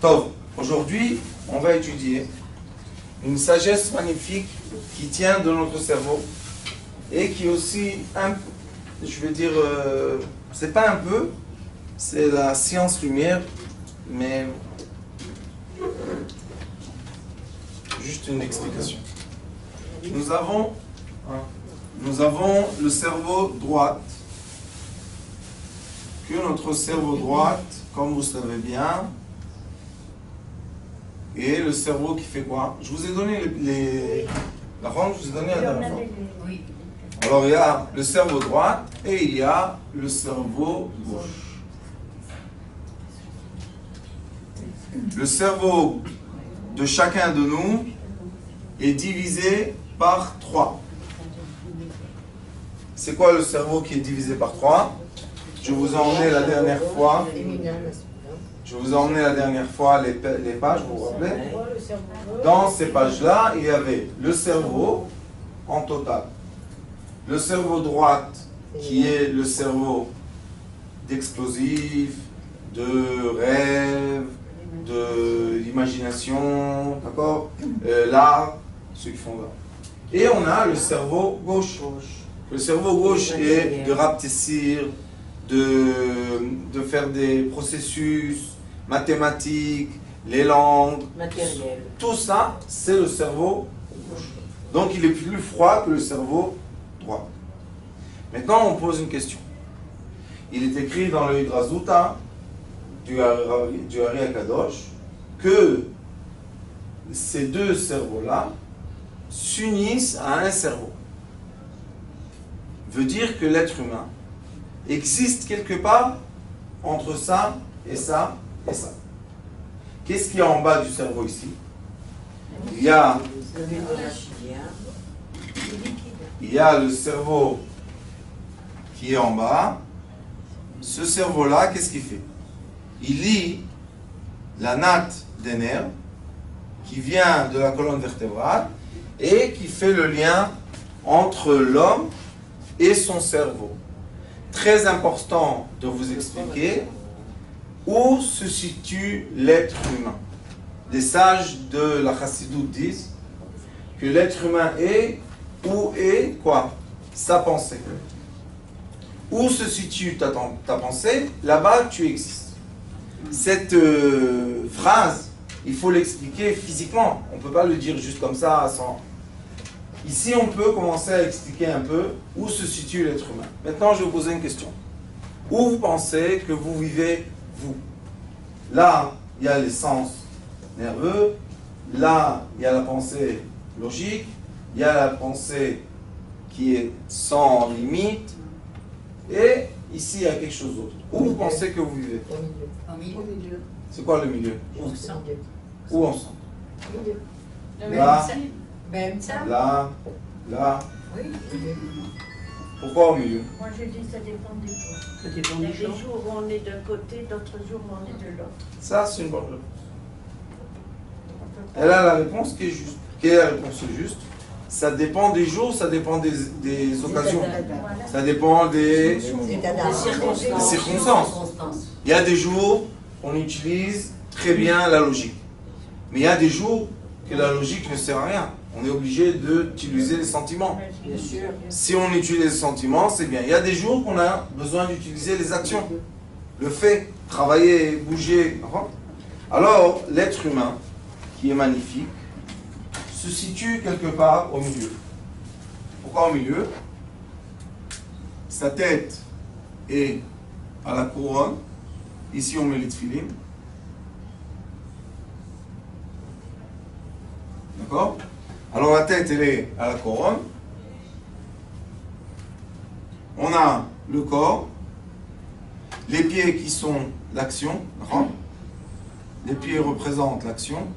Tov, aujourd'hui, on va étudier une sagesse magnifique qui tient de notre cerveau et qui est aussi, je vais dire, c'est pas un peu, c'est la science lumière, mais juste une explication. Nous avons le cerveau droit, que notre cerveau droit, comme vous savez bien, et le cerveau qui fait quoi? Je vous ai donné la ronde, je vous ai donné la dernière fois. Oui. Alors il y a le cerveau droit et il y a le cerveau gauche. Le cerveau de chacun de nous est divisé par 3. C'est quoi le cerveau qui est divisé par 3? Je vous ai emmené la dernière fois. Je vous ai emmené la dernière fois les pages, vous vous rappelez? Dans ces pages-là, il y avait le cerveau en total. Le cerveau droit, qui est le cerveau d'explosif, de rêve, d'imagination, d'accord? L'art, ceux qui font l'art. Et on a le cerveau gauche. Le cerveau gauche est de rapetissir, de faire des processus mathématiques, les langues, matériel. Tout ça, c'est le cerveau gauche. Donc il est plus froid que le cerveau droit. Maintenant, on pose une question. Il est écrit dans le Hidrazuta du Ari Akadosh que ces deux cerveaux-là s'unissent à un cerveau. Veut dire que l'être humain existe quelque part entre ça et ça et ça. Qu'est-ce qu'il y a en bas du cerveau ici? Il y a le cerveau qui est en bas. Ce cerveau-là, qu'est-ce qu'il fait? Il lie la natte des nerfs qui vient de la colonne vertébrale et qui fait le lien entre l'homme et son cerveau. Très important de vous expliquer où se situe l'être humain. Les sages de la Chassidoute disent que l'être humain est où est quoi? Sa pensée. Où se situe ta pensée? Là-bas, tu existes. Cette phrase, il faut l'expliquer physiquement. On ne peut pas le dire juste comme ça sans... Ici, on peut commencer à expliquer un peu où se situe l'être humain. Maintenant, je vais vous poser une question. Où vous pensez que vous vivez, vous? Là, il y a les sens nerveux. Là, il y a la pensée logique. Il y a la pensée qui est sans limite. Et ici, il y a quelque chose d'autre. Où vous pensez que vous vivez? Au milieu. C'est quoi le milieu? Au centre. Où ensemble? Même Là, ça. Même ça. là, là. Oui. Pourquoi au milieu? Moi je dis ça dépend des jours. Ça dépend Il y a des des jours. jours où on est d'un côté, d'autres jours où on est de l'autre. Ça, c'est une bonne réponse. Elle a la réponse qui est juste. Quelle est la réponse juste? Ça dépend des jours, ça dépend des occasions. Ça dépend des circonstances. Il y a des jours où on utilise très bien la logique. Mais il y a des jours que la logique ne sert à rien. On est obligé d'utiliser les sentiments. Bien sûr. Si on utilise les sentiments, c'est bien. Il y a des jours qu'on a besoin d'utiliser les actions. Le fait, travailler, bouger. Alors, l'être humain, qui est magnifique, se situe quelque part au milieu. Pourquoi au milieu? Sa tête est à la couronne. Ici, on met les tefilines. D'accord? Alors la tête, elle est à la couronne. On a le corps, les pieds qui sont l'action. Les pieds représentent l'action.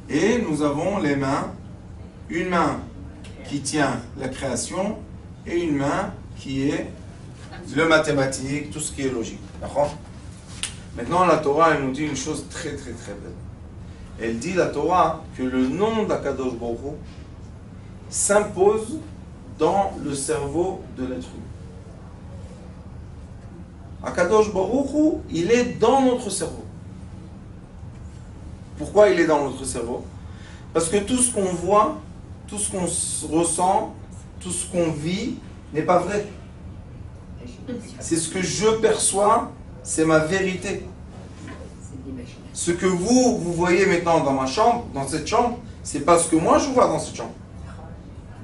Et nous avons les mains. Une main qui tient la création et une main qui est le mathématique, tout ce qui est logique. D'accord? Maintenant, la Torah, elle nous dit une chose très très très belle. Elle dit, la Torah, que le nom d'Akadosh Baruch Hu s'impose dans le cerveau de l'être humain. Akadosh Baruch Hu, il est dans notre cerveau. Pourquoi il est dans notre cerveau? Parce que tout ce qu'on voit, tout ce qu'on ressent, tout ce qu'on vit n'est pas vrai. C'est ce que je perçois, c'est ma vérité. Ce que vous voyez maintenant dans ma chambre, dans cette chambre, c'est pas ce que moi je vois dans cette chambre.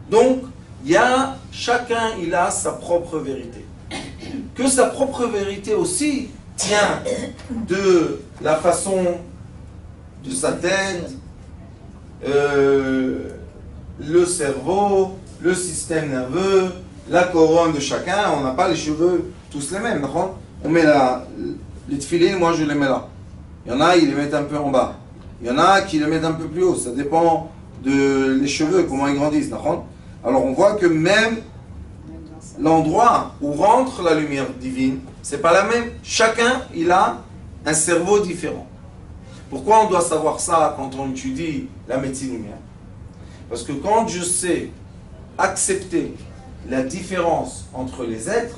Donc, chacun il a sa propre vérité. Que sa propre vérité aussi tient de la façon de sa tête, le cerveau, le système nerveux, la couronne de chacun. On n'a pas les cheveux tous les mêmes. On met les tefilines, moi je les mets là. Il y en a, ils les mettent un peu en bas. Il y en a qui les mettent un peu plus haut. Ça dépend des cheveux, comment ils grandissent. Alors on voit que même l'endroit où rentre la lumière divine, c'est pas la même. Chacun, il a un cerveau différent. Pourquoi on doit savoir ça quand on étudie la médecine humaine? Parce que quand je sais accepter la différence entre les êtres,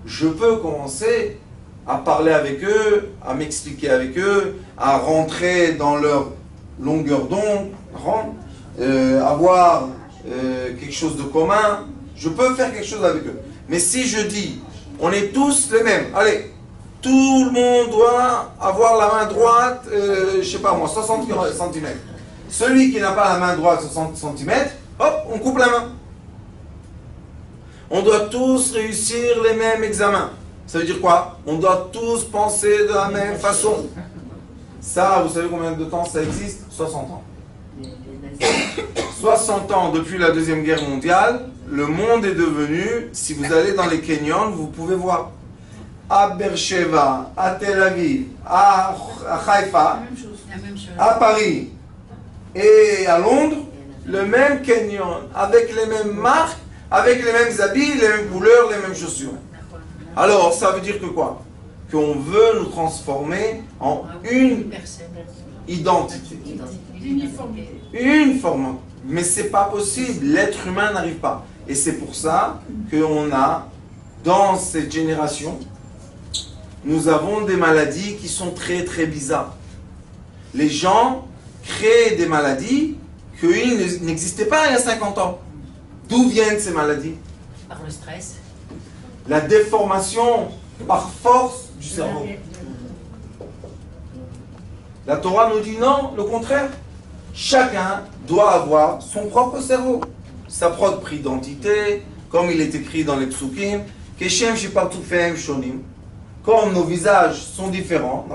je peux commencer à parler avec eux, à m'expliquer avec eux, à rentrer dans leur longueur d'onde, avoir quelque chose de commun. Je peux faire quelque chose avec eux. Mais si je dis, on est tous les mêmes, allez, tout le monde doit avoir la main droite, je sais pas moi, 60 cm. Celui qui n'a pas la main droite 60 cm, hop, on coupe la main. On doit tous réussir les mêmes examens. Ça veut dire quoi? On doit tous penser de la même façon. Ça, vous savez combien de temps ça existe? 60 ans. 60 ans depuis la Deuxième Guerre mondiale, le monde est devenu, si vous allez dans les canyons, vous pouvez voir, à Beersheba, à Tel Aviv, à Haïfa, à Paris et à Londres, le même canyon, avec les mêmes marques, avec les mêmes habits, les mêmes couleurs, les mêmes chaussures. Alors, ça veut dire que quoi? Qu'on veut nous transformer en une identité. Une forme. Mais c'est pas possible. L'être humain n'arrive pas. Et c'est pour ça qu'on a, dans cette génération, nous avons des maladies qui sont très très bizarres. Les gens créent des maladies qui n'existaient pas il y a 50 ans. D'où viennent ces maladies? Par le stress. La déformation par force du cerveau. La Torah nous dit non, le contraire. Chacun doit avoir son propre cerveau, sa propre identité, comme il est écrit dans les psukim, Keshem Shipartufem Shonim. Comme nos visages sont différents,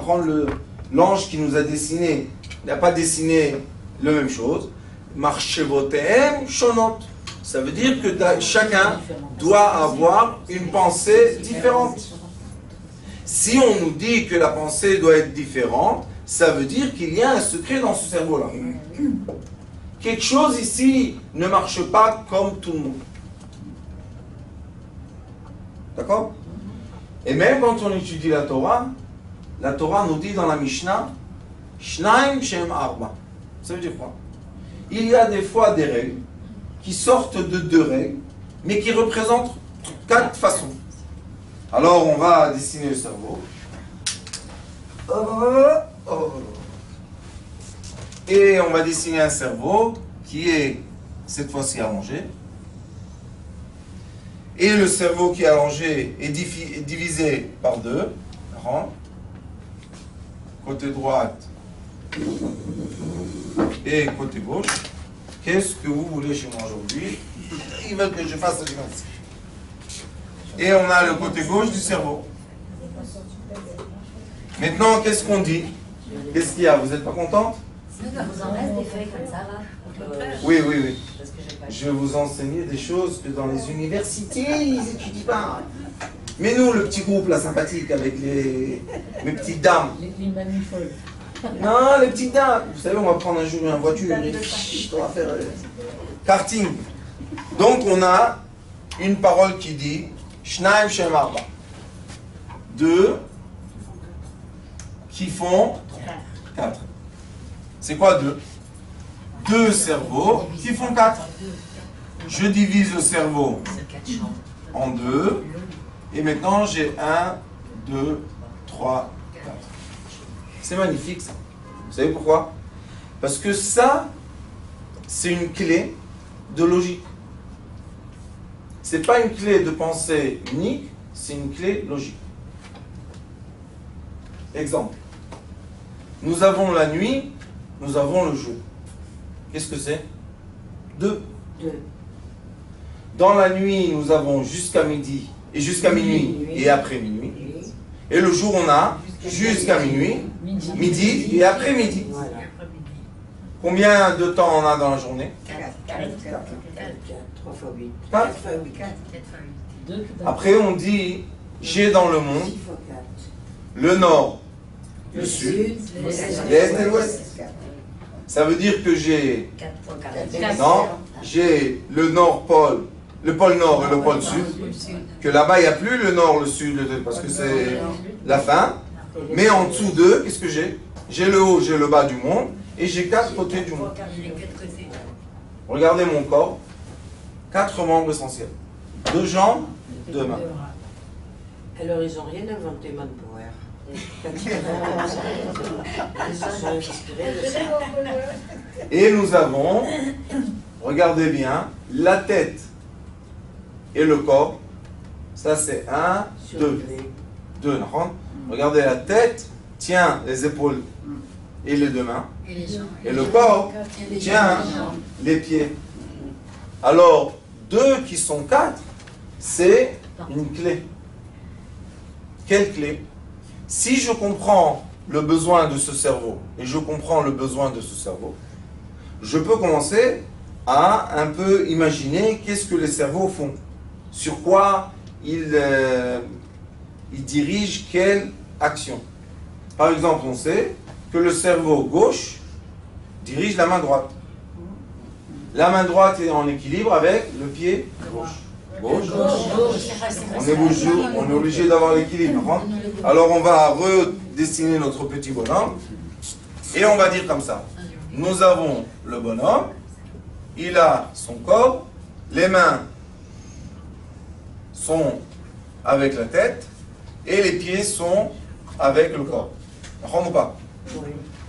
l'ange qui nous a dessiné n'a pas dessiné la même chose. Marchevotem Shonot. Ça veut dire que chacun doit avoir une pensée différente. Si on nous dit que la pensée doit être différente, ça veut dire qu'il y a un secret dans ce cerveau-là. Quelque chose ici ne marche pas comme tout le monde. D'accord? Et même quand on étudie la Torah nous dit dans la Mishnah, Shnaim Shem Arba. Ça veut dire quoi? Il y a des fois des règles qui sortent de 2 règles, mais qui représentent 4 façons. Alors on va dessiner le cerveau. Et on va dessiner un cerveau qui est cette fois-ci allongé. Et le cerveau qui est allongé est divisé par 2. Côté droite et côté gauche. Qu'est-ce que vous voulez chez moi aujourd'hui? Ils veulent que je fasse la gymnastique. Et on a le côté gauche du cerveau. Maintenant, qu'est-ce qu'on dit? Qu'est-ce qu'il y a? Vous n'êtes pas contente? Vous en reste des feuilles comme ça, là? Oui. Je vais vous enseigner des choses que dans les universités, ils n'étudient pas. Mais nous, le petit groupe là, sympathique, avec mes petites dames. Les manifolles. Non, les petites dames. Vous savez, on va prendre un jour une voiture et on va faire karting. Donc, on a une parole qui dit Shnaim Shem Arba. 2 qui font 4. C'est quoi 2? 2 cerveaux qui font 4. Je divise le cerveau en 2. Et maintenant, j'ai 1, 2, 3, 4. C'est magnifique ça. Vous savez pourquoi? Parce que ça, c'est une clé de logique. C'est pas une clé de pensée unique, c'est une clé logique. Exemple. Nous avons la nuit, nous avons le jour. Qu'est-ce que c'est? 2. Dans la nuit, nous avons jusqu'à midi, et jusqu'à minuit, et après minuit. Et le jour, on a jusqu'à minuit, midi, et après midi. Combien de temps on a dans la journée? 4. Après, on dit, j'ai dans le monde le nord, le sud, l'est et l'ouest. Ça veut dire que j'ai... Non, j'ai le nord pôle, le pôle nord et le pôle sud. Que là-bas, il n'y a plus le nord, le sud, parce que c'est la fin. Mais en dessous d'eux, qu'est-ce que j'ai? J'ai le haut, j'ai le bas du monde. Et j'ai 4 côtés du monde. Regardez mon corps. 4 membres essentiels. 2 jambes, 2 mains. Alors, ils n'ont rien inventé, Manpower. Et nous avons, regardez bien, la tête et le corps. Ça, c'est 1, 2. 2, regardez la tête, tient les épaules et les 2 mains. Et le corps tient les pieds. Alors, 2 qui sont 4, c'est une clé. Quelle clé? Si je comprends le besoin de ce cerveau, et je comprends le besoin de ce cerveau, je peux commencer à un peu imaginer qu'est-ce que les cerveaux font. Sur quoi ils dirigent quelle action. Par exemple, on sait que le cerveau gauche dirige la main droite. La main droite est en équilibre avec le pied gauche. Gauche. On est obligé d'avoir l'équilibre. Alors on va redessiner notre petit bonhomme et on va dire comme ça. Nous avons le bonhomme, il a son corps, les mains sont avec la tête et les pieds sont avec le corps. Ou pas?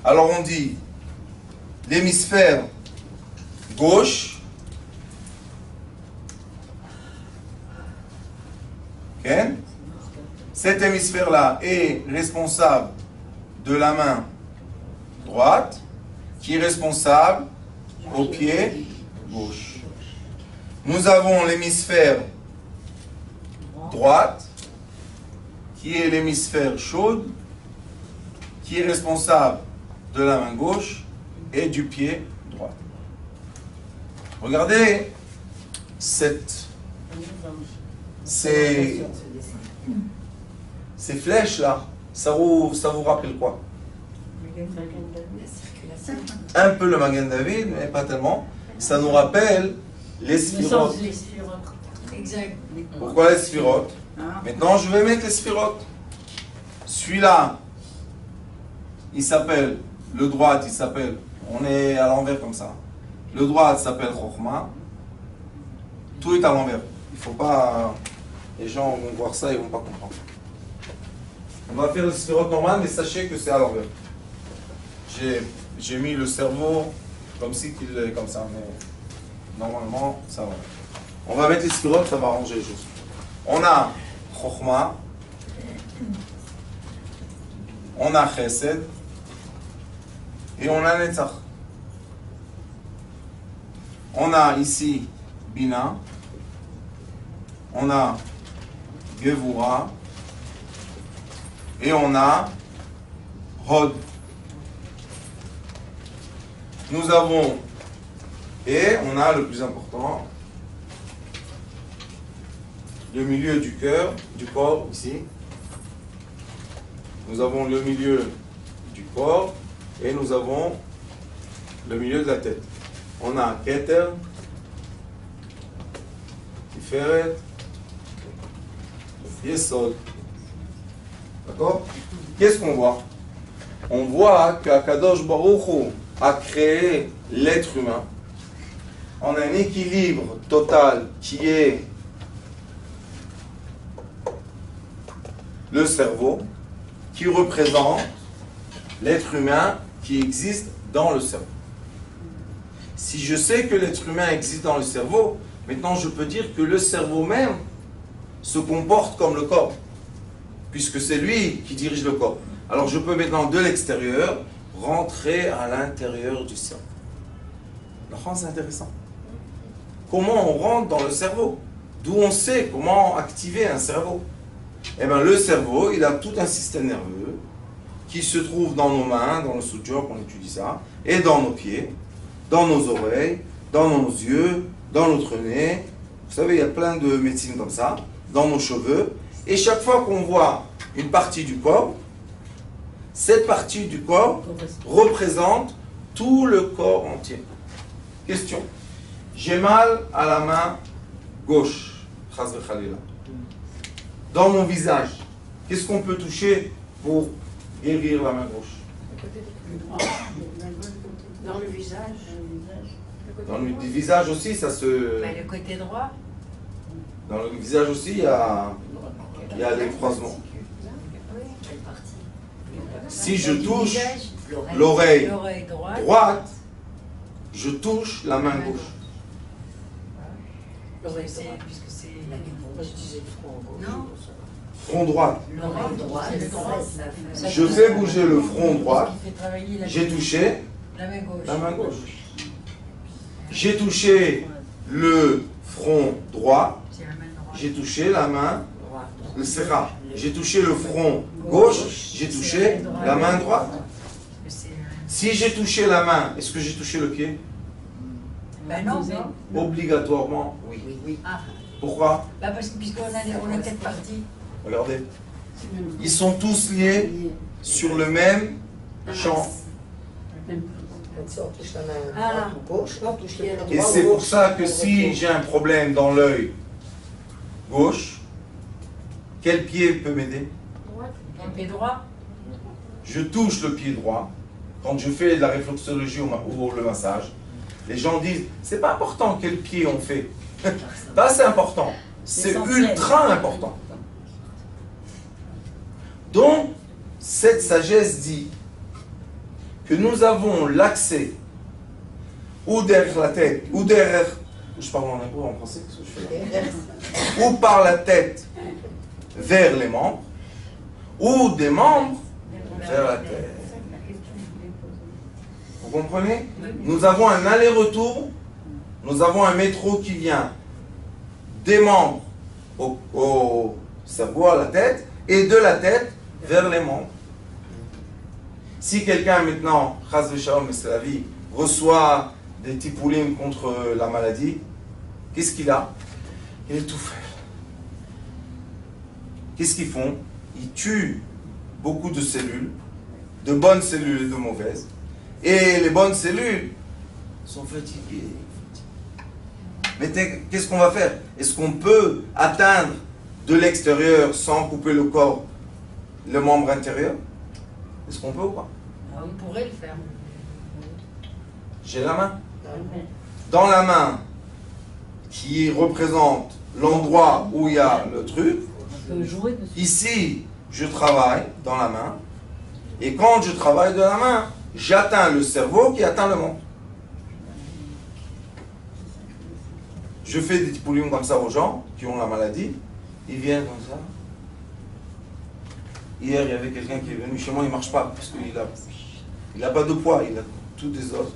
Alors on dit l'hémisphère gauche, okay. Cet hémisphère-là est responsable de la main droite, qui est responsable au pied gauche. Nous avons l'hémisphère droite, qui est l'hémisphère chaude, qui est responsable de la main gauche et du pied droit. Regardez ces flèches-là, ça vous rappelle quoi? Un peu le Magen David, mais pas tellement. Ça nous rappelle les sphirotes. Pourquoi les sphirotes? Maintenant, je vais mettre les sphirotes. Celui-là, il s'appelle, le droit, il s'appelle, on est à l'envers comme ça. Le droit s'appelle Chokhmah. Tout est à l'envers. Il ne faut pas, les gens vont voir ça, ils ne vont pas comprendre. On va faire le sphirote normal, mais sachez que c'est à l'envers. J'ai mis le cerveau comme si il est comme ça, mais normalement, ça va. On va mettre les sphirotes, ça va arranger les choses. On a Chokhmah, on a Chesed, et on a Netzach. On a ici Bina, on a Gevura, et on a Hod. Nous avons, et on a le plus important, le milieu du cœur, du corps, ici. Nous avons le milieu du corps et nous avons le milieu de la tête. On a Keter, Tiferet, Yesod. D'accord? Qu'est-ce qu'on voit? On voit qu'Akadosh Baruch Hu a créé l'être humain en un équilibre total qui est le cerveau, qui représente l'être humain qui existe dans le cerveau. Si je sais que l'être humain existe dans le cerveau, maintenant je peux dire que le cerveau même se comporte comme le corps, puisque c'est lui qui dirige le corps. Alors je peux maintenant de l'extérieur rentrer à l'intérieur du cerveau. C'est intéressant. Comment on rentre dans le cerveau? D'où on sait comment activer un cerveau? Eh bien, le cerveau, il a tout un système nerveux qui se trouve dans nos mains, dans le suture, on étudie ça, et dans nos pieds, dans nos oreilles, dans nos yeux, dans notre nez. Vous savez, il y a plein de médecines comme ça, dans nos cheveux. Et chaque fois qu'on voit une partie du corps, cette partie du corps représente tout le corps entier. Question. J'ai mal à la main gauche. Dans mon visage, qu'est-ce qu'on peut toucher pour guérir la main gauche? Dans le visage. Dans le visage aussi, ça se... Mais le côté droit. Dans le visage aussi, il y a les croisements. Oui, quelle partie? Si je touche l'oreille l'oreille droite, je touche la main gauche. Puisque c'est la Moi, je disais le front gauche. Non. Front droit. l'oreille droite. Je fais bouger le front droit. Qui fait travailler J'ai touché la main gauche. la main gauche. J'ai touché le front droit. C'est la main droite. J'ai touché la main, Droite. le serra. J'ai touché le front gauche. J'ai touché la main droite. C'est Si j'ai touché la main, est-ce que j'ai touché le pied? Ben non. Obligatoirement, oui. Oui. Ah, Pourquoi? bah parce que puisqu'on on est peut-être parti. Regardez. Ils sont tous liés sur le même champ. Si on touche la main Ah. droite ou gauche, on touche le pied droit Et ou c'est pour gauche. ça que si j'ai un problème dans l'œil gauche, quel pied peut m'aider? Un pied droit. Je touche le pied droit. Quand je fais de la réflexologie ou le massage, les gens disent, c'est pas important quel pied on fait. Là, c'est important. C'est ultra important. Donc, cette sagesse dit que nous avons l'accès ou derrière la tête, ou derrière... Je parle en hébreu, en français, qu'est-ce que je fais là? Ou par la tête vers les membres, ou des membres vers la tête. Vous comprenez? Nous avons un aller-retour, nous avons un métro qui vient des membres au cerveau, à la tête, et de la tête vers les membres. Si quelqu'un maintenant, Chas v'Shalom, mais c'est la vie, reçoit des tipoulim contre la maladie, qu'est-ce qu'il a? Il est tout fait. Qu'est-ce qu'ils font? Ils tuent beaucoup de cellules, de bonnes cellules et de mauvaises, et les bonnes cellules sont fatiguées. Mais qu'est-ce qu'on va faire? Est-ce qu'on peut atteindre de l'extérieur sans couper le corps, le membre intérieur? Est-ce qu'on peut ou pas? On pourrait le faire. J'ai la main. Dans la main qui représente l'endroit où il y a le truc, On peut jouer dessus. ici je travaille dans la main, et quand je travaille de la main, j'atteins le cerveau qui atteint le monde. Je fais des tipouliums comme ça aux gens qui ont la maladie, ils viennent comme ça. Hier, il y avait quelqu'un qui est venu chez moi, il ne marche pas, parce qu'il n'a pas de poids, il a tout des os.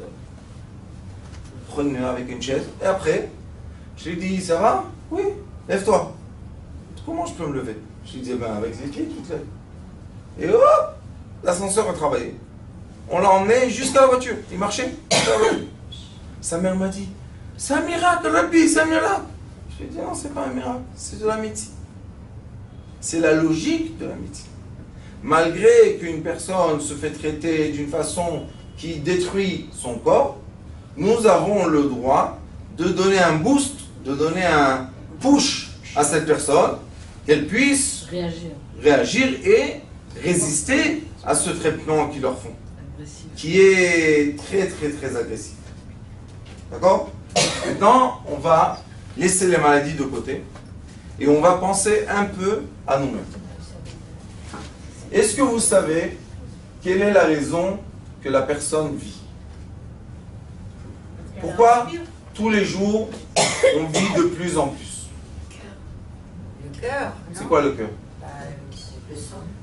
Prenez-le avec une chaise, et après, je lui dis, ça va? Oui, lève-toi. Comment je peux me lever? Je lui dis, ben avec les pieds, tu te lèves. Et hop, l'ascenseur a travaillé. On l'a emmené jusqu'à la voiture, il marchait. Sa mère m'a dit, c'est un miracle, Rabbi, c'est un miracle. Je lui ai dit, non, c'est pas un miracle, c'est de la médecine. C'est la logique de la médecine. Malgré qu'une personne se fait traiter d'une façon qui détruit son corps, nous avons le droit de donner un boost, de donner un push à cette personne, qu'elle puisse réagir et résister à ce traitement qu'ils leur font, qui est très très très agressif. D'accord? Maintenant, on va laisser les maladies de côté et on va penser un peu à nous-mêmes. Est-ce que vous savez quelle est la raison que la personne vit? Pourquoi tous les jours, on vit de plus en plus? Le cœur. C'est quoi le cœur?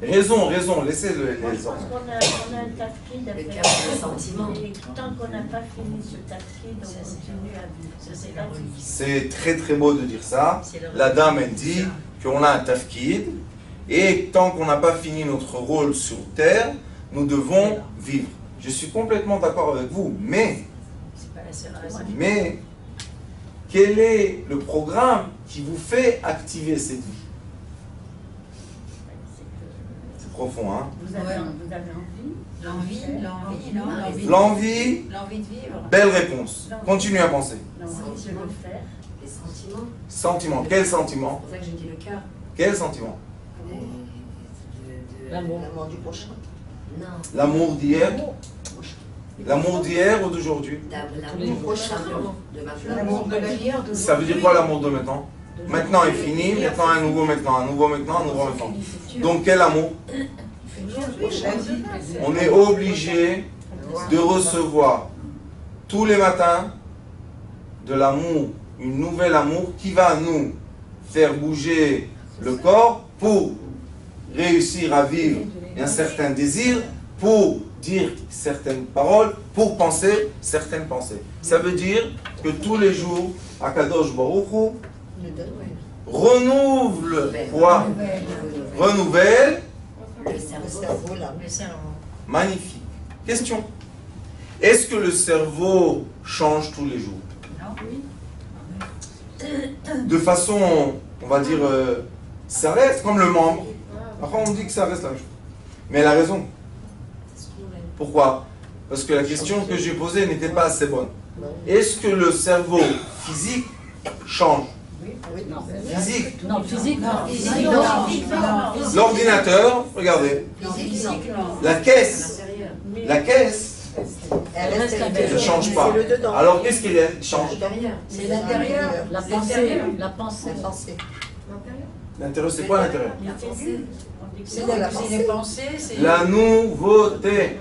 Le sang. Raison, laissez les Parce ordres. qu'on a un tafkid à Le faire. cœur, le sentiment. Et tant qu'on n'a pas fini ce tafkid, on Ça, c'est continue à vivre. Ça, c'est la religion. C'est très très beau de dire ça. C'est la La dame, elle religion. dit qu'on a un tafkid, et tant qu'on n'a pas fini notre rôle sur terre, nous devons vivre. Je suis complètement d'accord avec vous, mais C'est pas la seule raison. quel est le programme qui vous fait activer cette vie? C'est profond, hein? Vous avez envie? L'envie de vivre. Belle réponse. Continuez à penser. L'envie de le faire. Les sentiments. Sentiment. Quel sentiment? C'est pour ça que j'ai dit le cœur. Quel sentiment? L'amour. L'amour du prochain. Non. L'amour d'hier? L'amour d'hier ou d'aujourd'hui? L'amour prochain. De ma L'amour de d'hier. Ça veut dire quoi l'amour de maintenant? Maintenant est fini, maintenant un nouveau maintenant, un nouveau maintenant, un nouveau maintenant. Donc quel amour? On est obligé de recevoir tous les matins de l'amour, une nouvelle amour qui va nous faire bouger le corps pour réussir à vivre un certain désir, pour dire certaines paroles, pour penser certaines pensées. Ça veut dire que tous les jours, Akadosh Baruch Hu renouvelle quoi? Renouvelle. Le cerveau. Le cerveau. Magnifique. Question. Est-ce que le cerveau change tous les jours? De façon, on va dire, ça reste comme le membre. Après, on dit que ça reste la même chose. Mais elle a raison. Pourquoi? Parce que la question que j'ai posée n'était pas assez bonne. Est-ce que le cerveau physique change? Physique. Non, physique, non. Physique, Non, non. physique, non. L'ordinateur, regardez. Physique, non. La caisse. La caisse Elle reste ne change pas. C'est le dedans. Alors qu'est-ce qui change? C'est l'intérieur. La pensée, la pensée. L'intérieur, c'est quoi l'intérieur? C'est les pensées, c'est La nouveauté.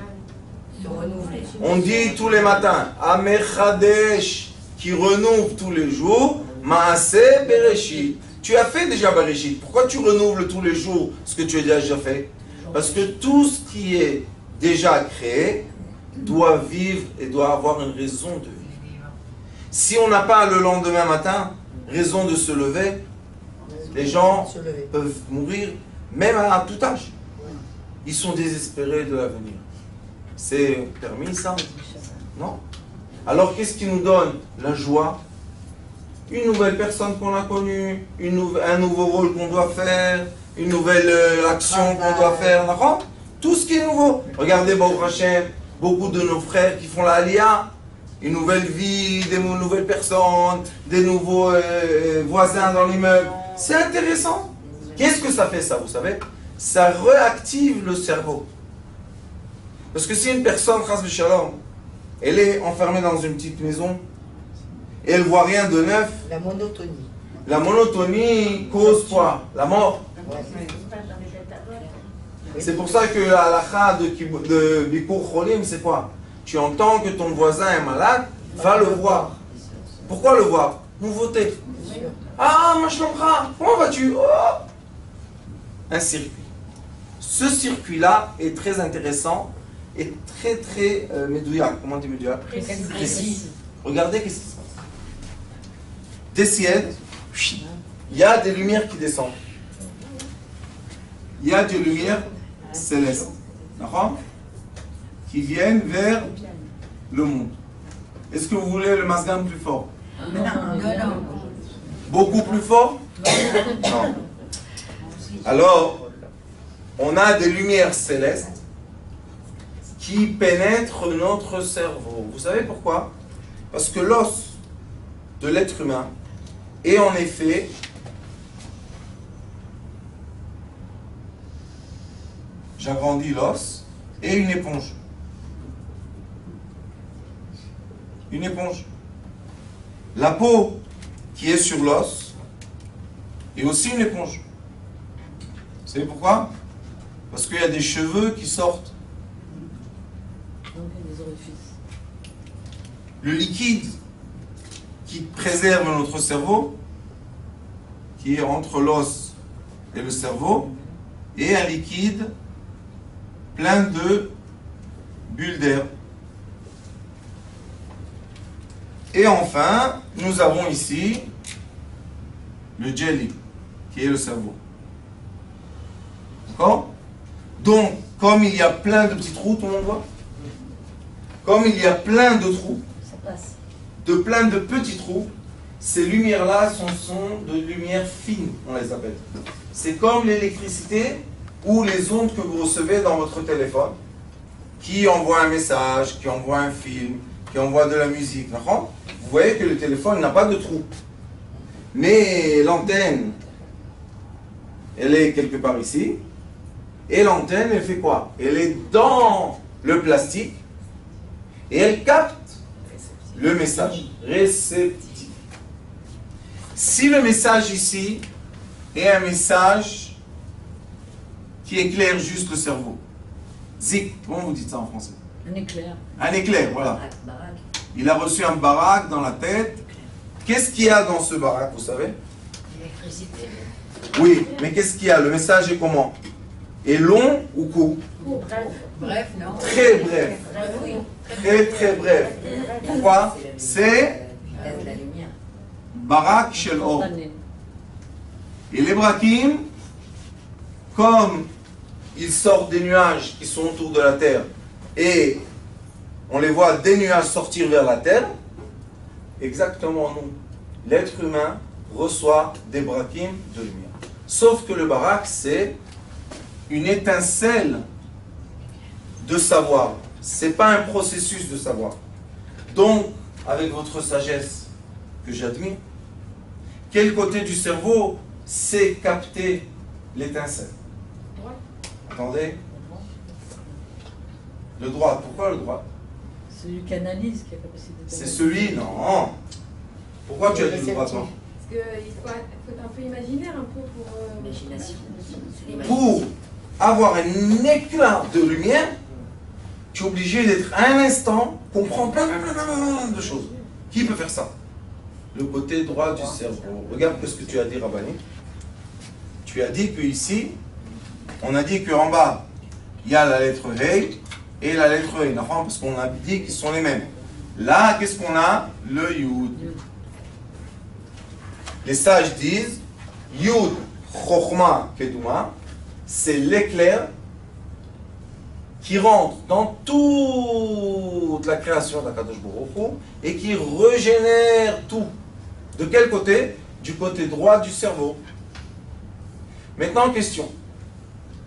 se renouveler. On dit tous les matins, Amechadesh, qui renouvelle tous les jours, Maaseh Bereshit. Tu as fait déjà Bereshit. Pourquoi tu renouveles tous les jours ce que tu as déjà fait? Parce que tout ce qui est déjà créé doit vivre et doit avoir une raison de vivre. Si on n'a pas le lendemain matin raison de se lever, les gens peuvent mourir même à tout âge. Ils sont désespérés de l'avenir. C'est permis ça? Non? Alors qu'est-ce qui nous donne la joie? Une nouvelle personne qu'on a connue, un nouveau rôle qu'on doit faire, une nouvelle action qu'on doit faire. D'accord? Tout ce qui est nouveau. Regardez, Baruch Hashem, beaucoup de nos frères qui font la Aliyah, une nouvelle vie, des nouvelles personnes, des nouveaux voisins dans l'immeuble. C'est intéressant. Qu'est-ce que ça fait ça, vous savez? Ça réactive le cerveau. Parce que si une personne, Chas v'Shalom, elle est enfermée dans une petite maison, et elle ne voit rien de neuf, La monotonie. la monotonie cause quoi? La mort. C'est pour ça que la halakha de Bikur Cholim, c'est quoi? Tu entends que ton voisin est malade, va le voir. Pourquoi le voir? Nouveauté. Ah, machlomcha, comment vas-tu? Oh, un circuit. Ce circuit-là est très intéressant et très très médouillard. Comment on dit médouillard? Précis. Regardez qu'est-ce qui se passe. Des ciels, il y a des lumières qui descendent. Il y a des lumières célestes, d'accord, qui viennent vers le monde. Est-ce que vous voulez le masgam plus fort? Non. Beaucoup plus fort? Non. Alors, on a des lumières célestes qui pénètrent notre cerveau. Vous savez pourquoi? Parce que l'os de l'être humain est en effet j'agrandis l'os et une éponge. Une éponge. La peau qui est sur l'os est aussi une éponge. Vous savez pourquoi? Parce qu'il y a des cheveux qui sortent. Donc il y a des orifices. Le liquide qui préserve notre cerveau, qui est entre l'os et le cerveau, et un liquide plein de bulles d'air. Et enfin, nous avons ici le jelly, qui est le cerveau. D'accord? Donc, comme il y a plein de petits trous, tout le monde voit? Comme il y a plein de trous, Ça passe. de plein de petits trous, ces lumières-là sont de lumière fine, on les appelle. C'est comme l'électricité ou les ondes que vous recevez dans votre téléphone, qui envoie un message, qui envoie un film, qui envoie de la musique. D'accord? Vous voyez que le téléphone n'a pas de trou. Mais l'antenne, elle est quelque part ici. Et l'antenne, elle fait quoi? Elle est dans le plastique et elle capte le message. Réceptif. Si le message ici est un message qui éclaire juste le cerveau. Zik, comment vous dites ça en français? Un éclair. Un éclair, voilà. Baraque. Il a reçu un baraque dans la tête. Qu'est-ce qu'il y a dans ce baraque, vous savez? L'électricité. Oui, mais qu'est-ce qu'il y a? Le message est comment? Est long ou court? Bref, non. Très bref. Oui. Très très bref. Pourquoi? C'est Il y a de la lumière. Barak Shel Or. Spontané. Et les brakim, comme ils sortent des nuages qui sont autour de la terre et on les voit des nuages sortir vers la terre, exactement nous, l'être humain reçoit des brakim de lumière. Sauf que le barak, c'est une étincelle de savoir. C'est pas un processus de savoir. Donc, avec votre sagesse que j'admire, quel côté du cerveau sait capter l'étincelle? Attendez. Le droit. Pourquoi le droit? Celui qui analyse, qui a capacité de... C'est celui, non. Pourquoi tu as dit le droit, toi? Parce qu'il faut être un peu imaginaire, un peu pour... Imagination. C'est l'imagination. Pour avoir un éclat de lumière, tu es obligé d'être un instant, comprendre plein de choses. Qui peut faire ça? Le côté droit du cerveau. Regarde ce que tu as dit, Rabani. Tu as dit que ici, on a dit qu'en bas, il y a la lettre Hey et la lettre E, parce qu'on a dit qu'ils sont les mêmes. Là, qu'est-ce qu'on a? Le Yud. Les sages disent Yud, Chochma, Keduma, c'est l'éclair qui rentre dans toute la création d'Akadosh Baruch Hu et qui régénère tout. De quel côté? Du côté droit du cerveau. Maintenant, question.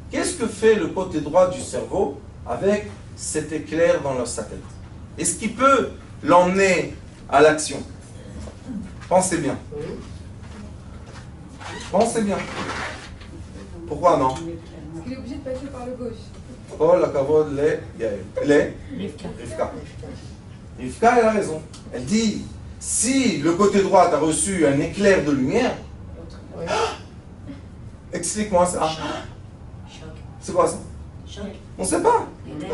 Qu'est-ce que fait le côté droit du cerveau avec cet éclair dans sa tête? Est-ce qu'il peut l'emmener à l'action? Pensez bien. Pensez bien. Pourquoi non? Parce qu'il est obligé de passer par le gauche. Oh, la kavod, les Rivka. Rivka, elle a raison. Elle dit, si le côté droit a reçu un éclair de lumière, explique-moi ça. Choc. C'est quoi ça? Choc. On ne sait pas. Les nerfs.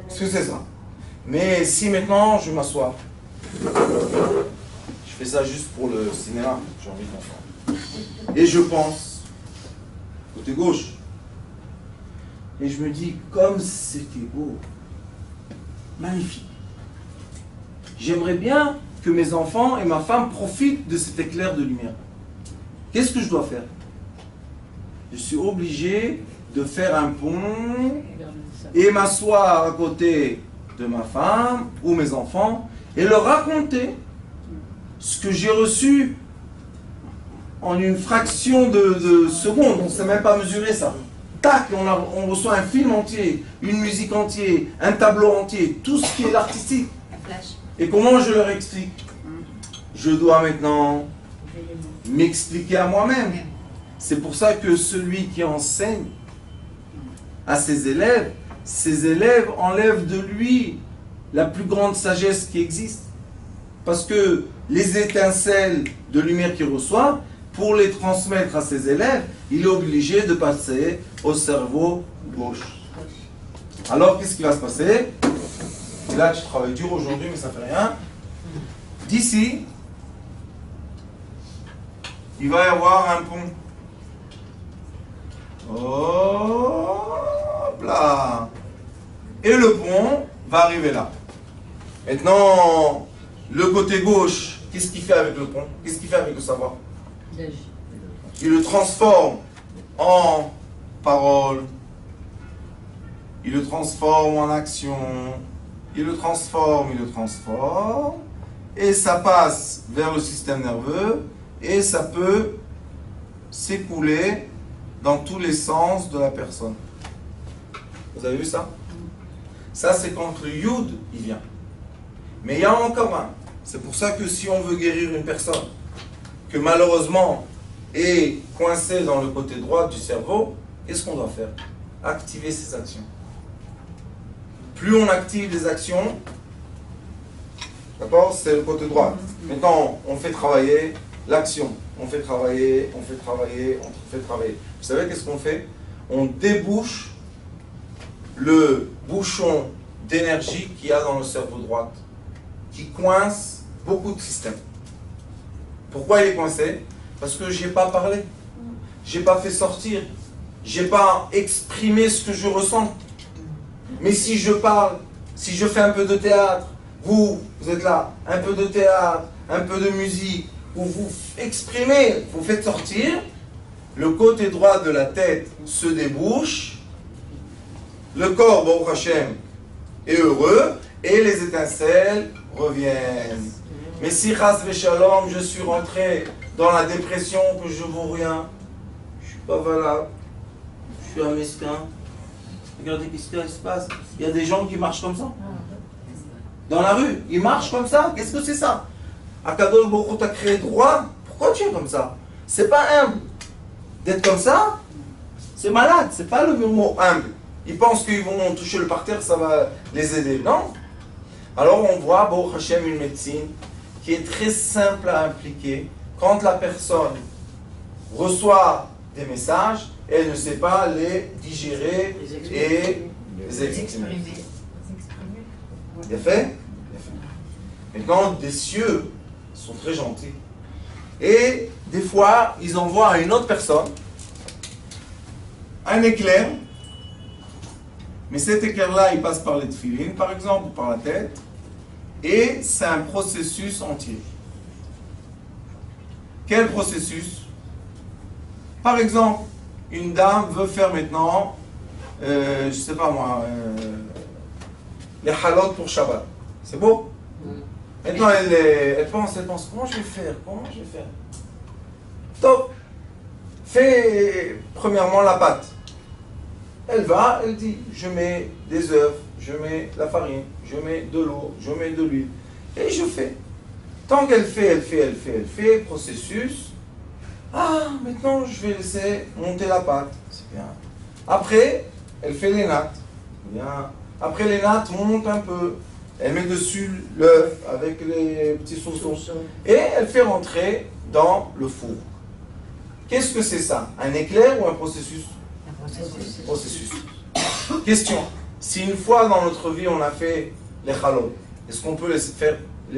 Ce que c'est ça. Mais si maintenant je m'assois, je fais ça juste pour le cinéma, j'ai envie d'entendre. Et je pense, côté gauche, et je me dis, comme c'était beau, magnifique. J'aimerais bien que mes enfants et ma femme profitent de cet éclair de lumière. Qu'est-ce que je dois faire? Je suis obligé de faire un pont et m'asseoir à côté de ma femme ou mes enfants et leur raconter ce que j'ai reçu en une fraction de seconde. On ne sait même pas mesurer ça. Tac, on reçoit un film entier, une musique entière, un tableau entier, tout ce qui est l'artistique. Et comment je leur explique? Je dois maintenant m'expliquer à moi-même. C'est pour ça que celui qui enseigne à ses élèves enlèvent de lui la plus grande sagesse qui existe. Parce que les étincelles de lumière qu'il reçoit, pour les transmettre à ses élèves, il est obligé de passer au cerveau gauche. Alors, qu'est-ce qui va se passer? Et là, tu travailles dur aujourd'hui, mais ça ne fait rien. D'ici il va y avoir un pont. Hop là. Et le pont va arriver là. Maintenant, le côté gauche, qu'est-ce qu'il fait avec le pont? Qu'est-ce qu'il fait avec le savoir? Il agit. Il le transforme en parole. Il le transforme en action. Il le transforme. Et ça passe vers le système nerveux. Et ça peut s'écouler dans tous les sens de la personne. Vous avez vu ça? Ça, c'est quand le Yud, il vient. Mais il y en a encore un. C'est pour ça que si on veut guérir une personne, que malheureusement est coincée dans le côté droit du cerveau, qu'est-ce qu'on doit faire? Activer ses actions. Plus on active les actions, d'accord, c'est le côté droit. Maintenant, on fait travailler l'action. On fait travailler. Vous savez qu'est-ce qu'on fait? On débouche le bouchon d'énergie qu'il y a dans le cerveau droit, qui coince beaucoup de systèmes. Pourquoi il est coincé? Parce que je n'ai pas parlé. Je n'ai pas fait sortir. Je n'ai pas exprimé ce que je ressens. Mais si je parle, si je fais un peu de théâtre, vous êtes là, un peu de théâtre, un peu de musique, vous exprimez, vous faites sortir, le côté droit de la tête se débouche, le corps, Baruch Hashem, est heureux, et les étincelles reviennent. Mais si, Chas Veshalom, je suis rentré dans la dépression, que je ne vaux rien, je ne suis pas valable, je suis un mesquin, regardez qu'est-ce qui se passe. Il y a des gens qui marchent comme ça. Dans la rue, ils marchent comme ça. Qu'est-ce que c'est ça? Akadosh Baruch Hu t'a créé droit. Pourquoi tu es comme ça? C'est pas humble. D'être comme ça, c'est malade. C'est pas le mot humble. Ils pensent qu'ils vont toucher le parterre, ça va les aider. Non. Alors on voit, Baruch Hashem, une médecine qui est très simple à appliquer. Quand la personne reçoit des messages, elle ne sait pas les digérer et les exprimer. Bien fait? Maintenant, des cieux sont très gentils. Et des fois, ils envoient à une autre personne un éclair. Mais cet éclair-là, il passe par les tefilines, par exemple, ou par la tête. Et c'est un processus entier. Quel processus? Par exemple, une dame veut faire maintenant, je ne sais pas moi, les halot pour Shabbat. C'est beau? Maintenant, elle pense, comment je vais faire? Top. Fais premièrement la pâte. Elle va, elle dit, je mets des œufs, je mets la farine, je mets de l'eau, je mets de l'huile. Et je fais. Tant qu'elle fait, processus. Ah, maintenant je vais laisser monter la pâte. C'est bien. Après, elle fait les nattes. Bien. Après les nattes, monte un peu. Elle met dessus l'œuf avec les petits saucons. Et elle fait rentrer dans le four. Qu'est-ce que c'est ça? Un éclair ou un processus? Processus. Question. Si une fois dans notre vie on a fait les halal, est-ce qu'on peut les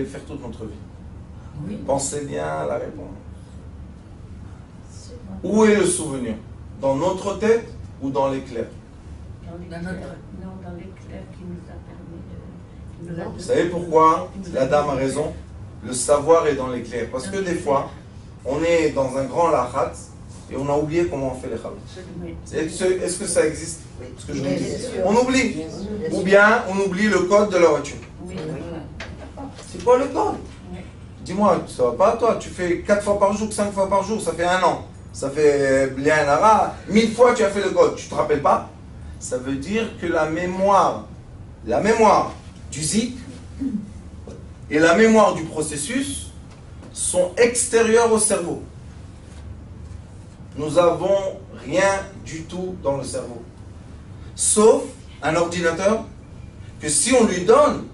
faire toute notre vie? Oui. Pensez bien à la réponse. Où est le souvenir? Dans notre tête ou dans l'éclair? Dans l'éclair qui nous a permis de... Vous savez pourquoi la dame a raison? Le savoir est dans l'éclair. Parce que des fois, on est dans un grand lachat et on a oublié comment on fait les halal. Est-ce que ça existe? Ce que je vous dis. On oublie. Ou bien on oublie le code de la voiture. C'est quoi le code? Dis-moi, ça va pas toi? Tu fais 4 fois par jour, 5 fois par jour, ça fait 1 an. Ça fait bien un 1000 fois tu as fait le code, tu te rappelles pas? Ça veut dire que la mémoire du zik et la mémoire du processus sont extérieures au cerveau. Nous avons rien du tout dans le cerveau. Sauf un ordinateur que si on lui donne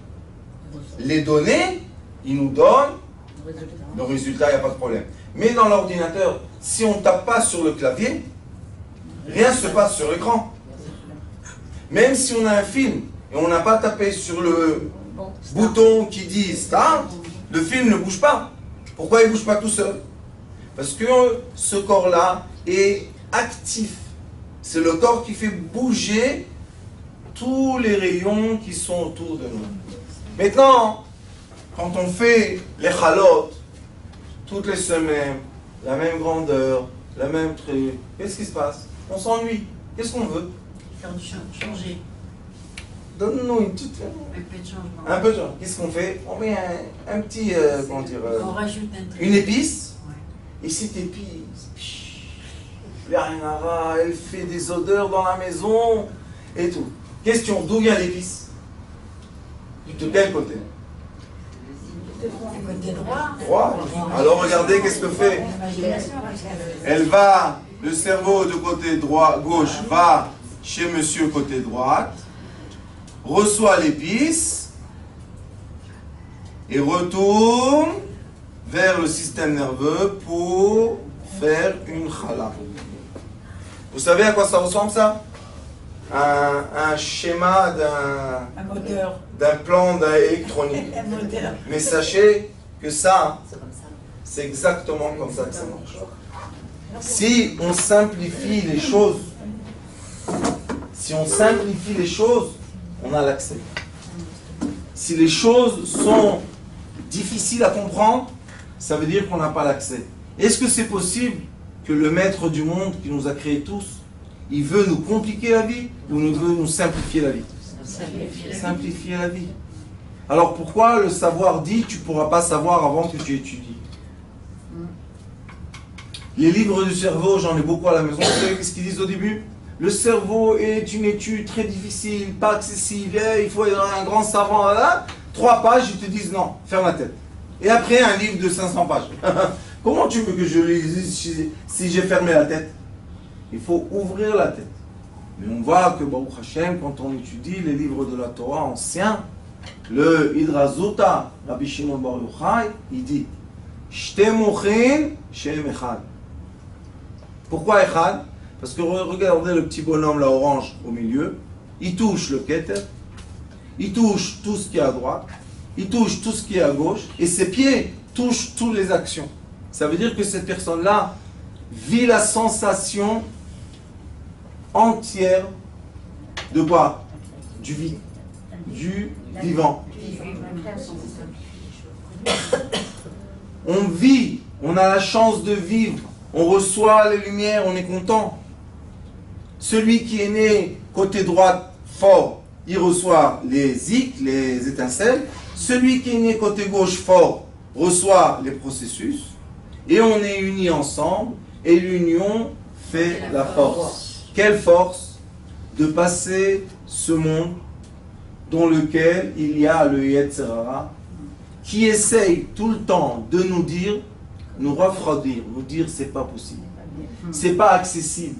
les données, il nous donne le résultat, il n'y a pas de problème. Mais dans l'ordinateur, si on ne tape pas sur le clavier, rien ne se passe sur l'écran. Même si on a un film et on n'a pas tapé sur le bouton qui dit start, le film ne bouge pas. Pourquoi il ne bouge pas tout seul? Parce que ce corps-là est actif. C'est le corps qui fait bouger tous les rayons qui sont autour de nous. Maintenant, quand on fait les chalotes, toutes les semaines, la même grandeur, la même truc, qu'est-ce qui se passe? On s'ennuie. Qu'est-ce qu'on veut? Faire du changer. Donne-nous une petite... Un peu de changement. Un peu de genre. Qu'est-ce qu'on fait? On met un petit... comment dire... On rajoute un truc. une épice. Ouais. Et cette épice, il n'y a rien à voir, elle fait des odeurs dans la maison et tout. Question, d'où vient l'épice? De quel côté? Côté droit. Droit. Alors regardez qu'est-ce que fait. Elle va, le cerveau de côté droit, gauche va chez monsieur côté droite, reçoit l'épice et retourne vers le système nerveux pour faire une chala. Vous savez à quoi ça ressemble ça? Un schéma Un moteur. d'un plan électronique. Un moteur. Mais sachez que ça, C'est comme ça. c'est exactement comme ça que ça marche. Si on simplifie les choses, on a l'accès. Si les choses sont difficiles à comprendre, ça veut dire qu'on n'a pas l'accès. Est-ce que c'est possible que le maître du monde qui nous a créés tous, il veut nous compliquer la vie ou il veut nous simplifier la vie? Simplifier la vie. Alors pourquoi le savoir dit tu ne pourras pas savoir avant que tu étudies? Les livres du cerveau, j'en ai beaucoup à la maison. Vous savez ce qu'ils disent au début? Le cerveau est une étude très difficile, pas accessible, il faut être un grand savant. Là. 3 pages, ils te disent non, ferme la tête. Et après, un livre de 500 pages. Comment tu veux que je lise si j'ai fermé la tête? Il faut ouvrir la tête. Mais on voit que, Baruch Hashem, quand on étudie les livres de la Torah anciens, le Hidrazuta, Rabbi Shimon Bar Yochai, il dit Shte mochin shem echad. Pourquoi echad? Parce que regardez le petit bonhomme là orange au milieu, il touche le keter, il touche tout ce qui est à droite, il touche tout ce qui est à gauche, et ses pieds touchent toutes les actions. Ça veut dire que cette personne-là vit la sensation entière de quoi? Du vide, du vivant. On vit, on a la chance de vivre, on reçoit les lumières, on est content. Celui qui est né côté droite fort, il reçoit les zik, les étincelles. Celui qui est né côté gauche fort reçoit les processus. Et on est unis ensemble. Et l'union fait la force. Quelle force? De passer ce monde dans lequel il y a le Yetzirah qui essaye tout le temps de nous dire, nous refroidir, nous dire c'est pas possible, c'est pas accessible.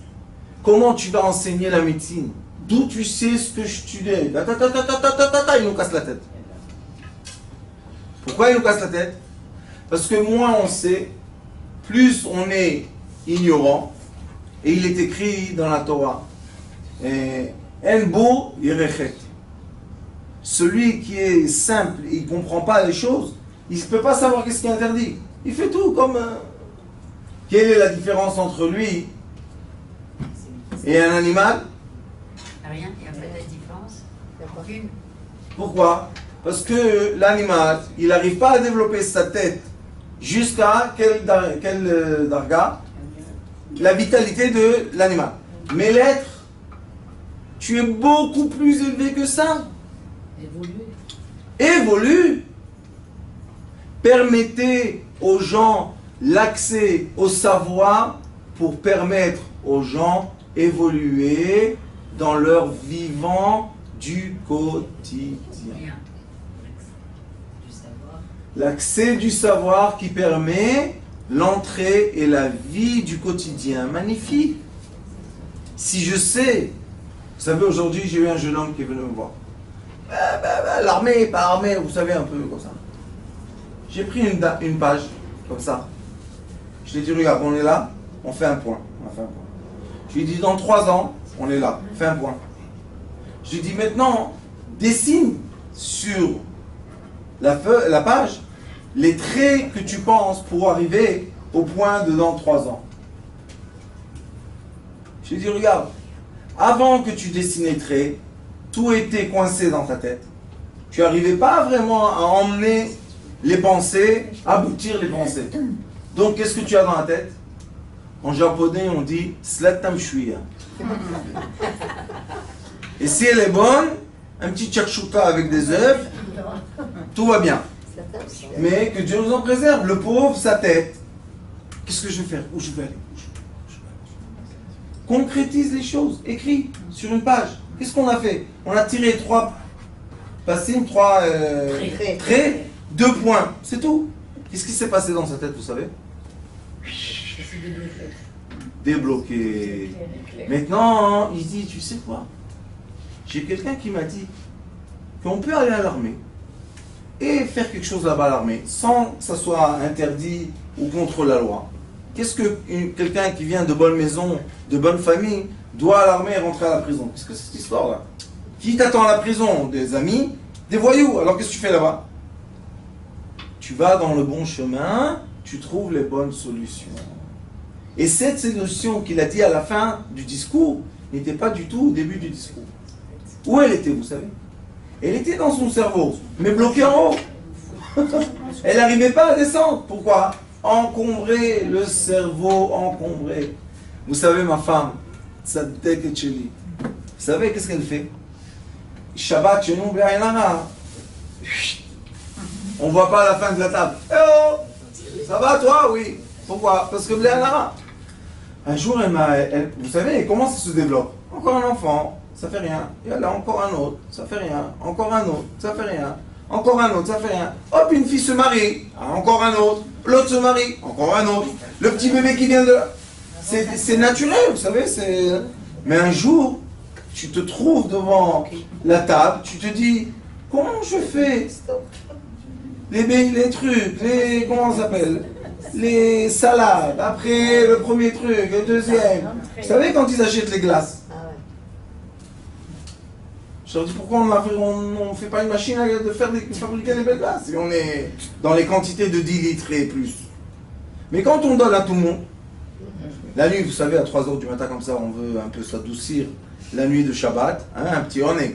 Comment tu vas enseigner la médecine? D'où tu sais ce que je studiais? Il nous casse la tête. Pourquoi il nous casse la tête? Parce que moins on sait, plus on est ignorant. Et il est écrit dans la Torah, Enbo Yerechet. Celui qui est simple, il ne comprend pas les choses, il ne peut pas savoir qu'est-ce qui est interdit. Il fait tout comme... Quelle est la différence entre lui et un animal? Rien, il n'y a pas de différence. Aucune. Pourquoi? Parce que l'animal, il n'arrive pas à développer sa tête jusqu'à quel darga? La vitalité de l'animal. Mais l'être, tu es beaucoup plus élevé que ça. Évolue. Permettez aux gens l'accès au savoir pour permettre aux gens évoluer dans leur vivant du quotidien. L'accès du savoir qui permet l'entrée et la vie du quotidien. Magnifique. Si je sais, vous savez, aujourd'hui j'ai eu un jeune homme qui est venu me voir. L'armée, pas armée, vous savez, un peu comme ça. J'ai pris une page, comme ça. Je lui ai dit, regarde, on est là, on fait un point. Je lui ai dit, dans 3 ans, on est là, fais un point. Je lui ai dit, maintenant, dessine sur la page les traits que tu penses pour arriver au point de dans 3 ans. J'ai dit, regarde, avant que tu dessines les traits, tout était coincé dans ta tête. Tu n'arrivais pas vraiment à emmener les pensées, aboutir les pensées. Donc, qu'est-ce que tu as dans la tête? En japonais, on dit Slatam Shuya. Et si elle est bonne, un petit shakshuka avec des œufs, tout va bien. Mais que Dieu nous en préserve. Le pauvre, sa tête. Qu'est-ce que je vais faire? Où je vais aller? Concrétise les choses. Écris sur une page. Qu'est-ce qu'on a fait? On a tiré 3 passim, 3 traits, 2 points. C'est tout. Qu'est-ce qui s'est passé dans sa tête, vous savez? Débloqué. Maintenant, il dit, tu sais quoi? J'ai quelqu'un qui m'a dit qu'on peut aller à l'armée et faire quelque chose là-bas à l'armée sans que ça soit interdit ou contre la loi. Qu'est-ce que quelqu'un qui vient de bonne maison, de bonne famille, doit à l'armée et rentrer à la prison? Qu'est-ce que c'est cette histoire-là? Qui t'attend à la prison? Des amis, des voyous. Alors qu'est-ce que tu fais là-bas? Tu vas dans le bon chemin, tu trouves les bonnes solutions. Et cette solution qu'il a dit à la fin du discours n'était pas du tout au début du discours. Où elle était, vous savez? Elle était dans son cerveau, mais bloquée en haut. Elle n'arrivait pas à descendre. Pourquoi? Encombrer le cerveau, encombré. Vous savez, ma femme, Tzadek et Cheli, vous savez qu'est-ce qu'elle fait? Shabbat chez nous, on ne voit pas la fin de la table. Eh oh, ça va toi? Oui. Pourquoi? Parce que Bléanara. Un jour, vous savez, elle commence à se développer. Encore un enfant, ça fait rien. Et là, encore un autre, ça fait rien. Encore un autre, ça fait rien. Encore un autre, ça fait rien. Hop, une fille se marie. Ah, encore un autre. L'autre se marie. Encore un autre. Le petit bébé qui vient de là. C'est naturel, vous savez. Mais un jour, tu te trouves devant la table, tu te dis, comment je fais? Les trucs, comment ça s'appelle? Les salades, après le premier truc, le deuxième. Vous savez quand ils achètent les glaces? Je leur dis pourquoi on ne fait pas une machine de fabriquer des belles glaces et on est dans les quantités de 10 litres et plus. Mais quand on donne à tout le monde, la nuit, vous savez, à 3 h du matin comme ça, on veut un peu s'adoucir la nuit de Shabbat, hein, un petit honey.